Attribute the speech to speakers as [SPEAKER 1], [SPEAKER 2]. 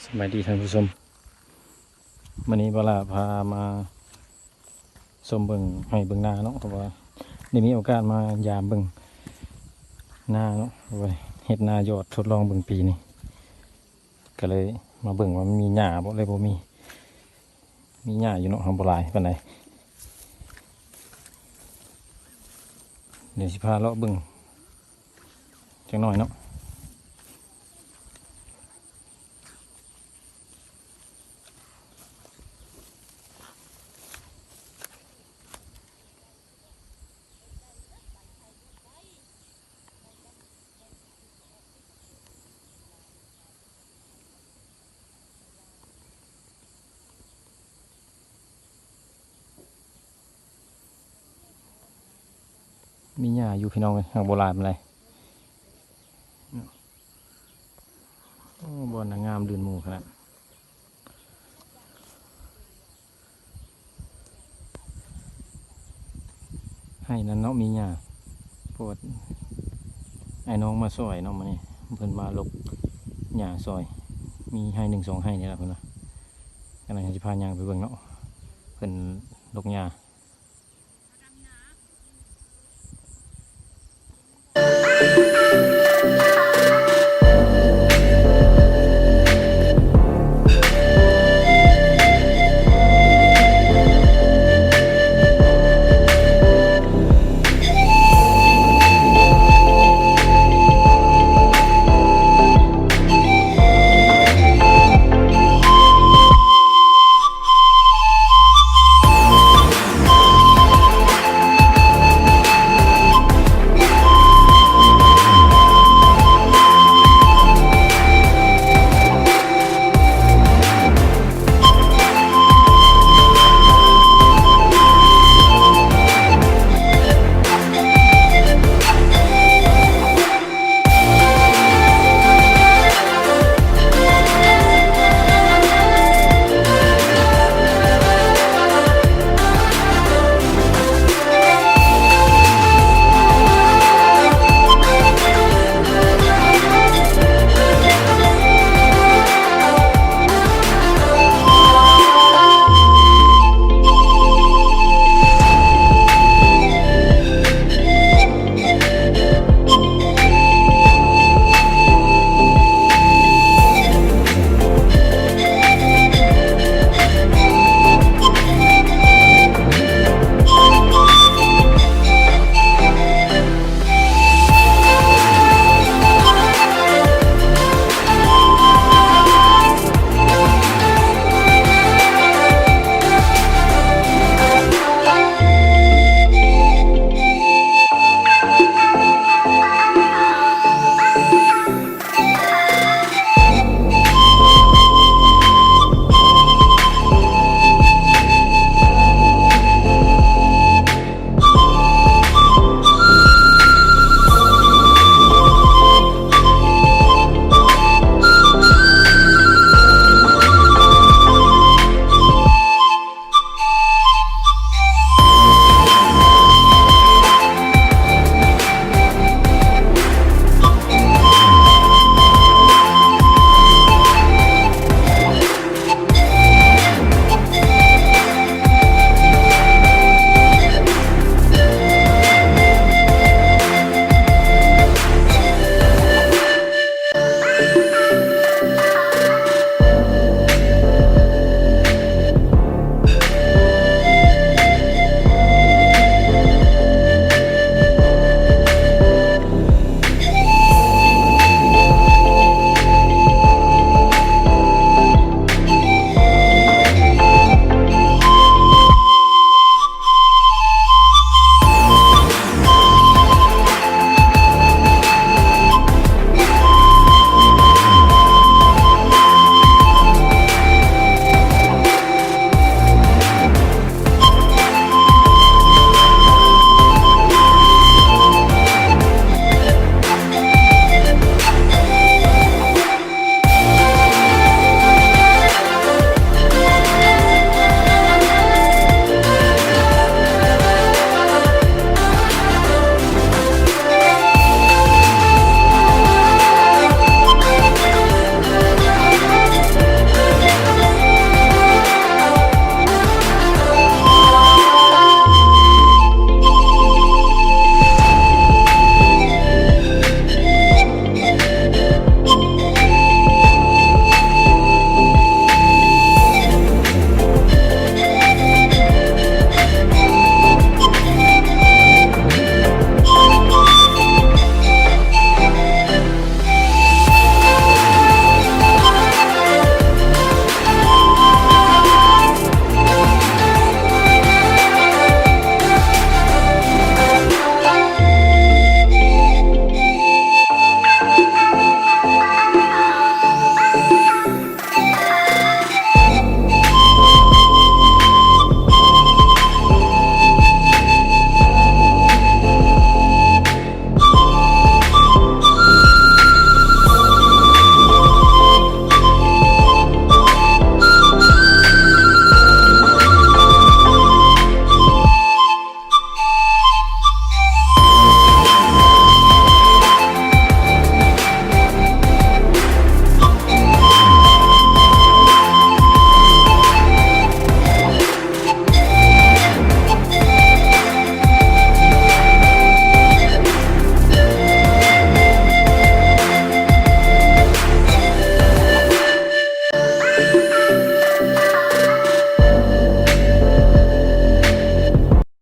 [SPEAKER 1] สวัสดีท่านผู้ชมวันนี้เวลาพามาชมเบิ่งให้เบิ่งนาเนาะเพราะว่าได้มีโอกาสมายามเบิ่งนาเนาะไว้เฮ็ดนายอดทดลองเบิ่งปีนี้ก็เลยมาเบิ่งว่ามันมีหญ้าบ่เลยบ่มีหญ้าอยู่เนาะทำบ่หลายปานใดเดี๋ยวสิพาเลาะเบิ่งจักหน่อยเนาะมีหญ้าอยู่พี่น้องเลยทางโบราณปานใดโอ้บ่อนงามลื่นหมู่ขนาดให้นั่นเนาะมีหญ้าเพราะว่าไอ้น้องมาซอยเนาะมานี่เพิ่นมาลกหญ้าซอยมีให้1 2ให้นี่แหละเพิ่นว่ากำลังสิพาย่างไปเบิ่งเนาะเพิ่นลกหญ้า